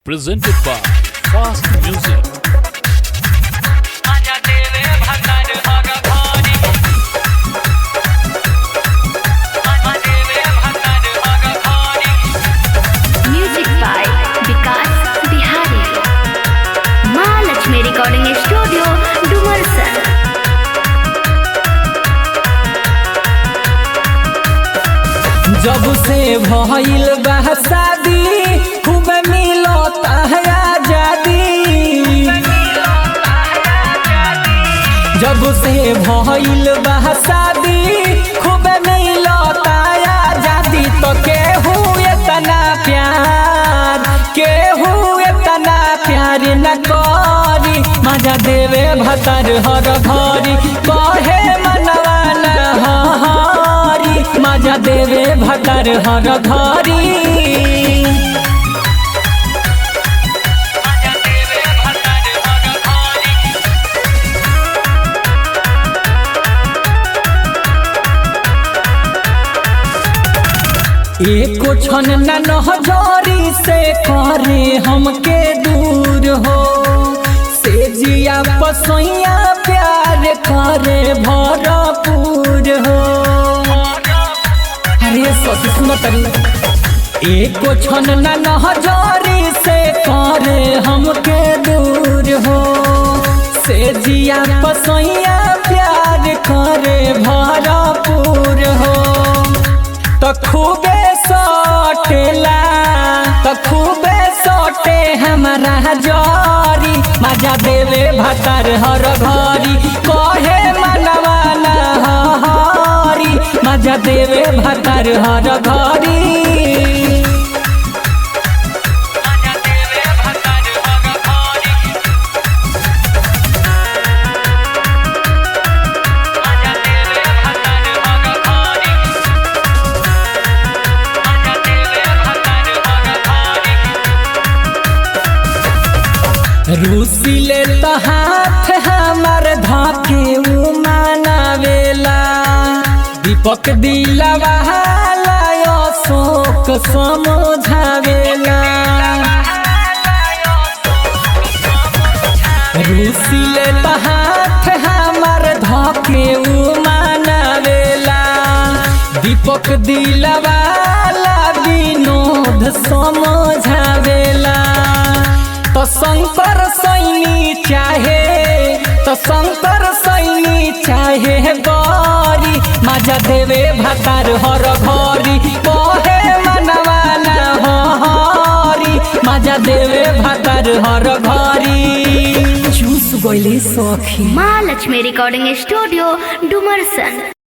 presented by Fast Music. Music by Vikas Bihari. Mahalakshmi Recording Studio, Dumarsan. जब से भइल बा शादी खूब मिलता है आजादी। जब से भइल बा शादी खूब मिलता आजादी। तो केहू इतना प्यार न करी मजा देवे भतर हर घरी कहे मनवा न हरी मजा देवे भतर हर घरी। एको क्षण न नजरी से करे हमके दूर हो से जिया पसैया प्यार करे भरपूर हो। अरे सती सुनो तरी एको क्षण न नजरी से करे हमके दूर हो से जिया पसैया प्यार करे भरपूर हो। तो खूबे सोटे हमारा जरी मजा देवे भतर हर घरी कहे मनवा न हरी मजा देवे भतर हर घरी। रूसिले तो हाथ हमार धाके मानावेला दीपक दिलवा शोक समझावेला। रूसिले तो हाथ हमार धाके मानावेला दीपक दिलवा विनोद समझावेला। तो शंकर सैनी चाहे गौरी मजा देवे भतर हर घरी कहे मनवा न हरी मजा देवे भतर हर घरी। चूस गइले सखी। Mahalakshmi Recording Studio, Dumarsan.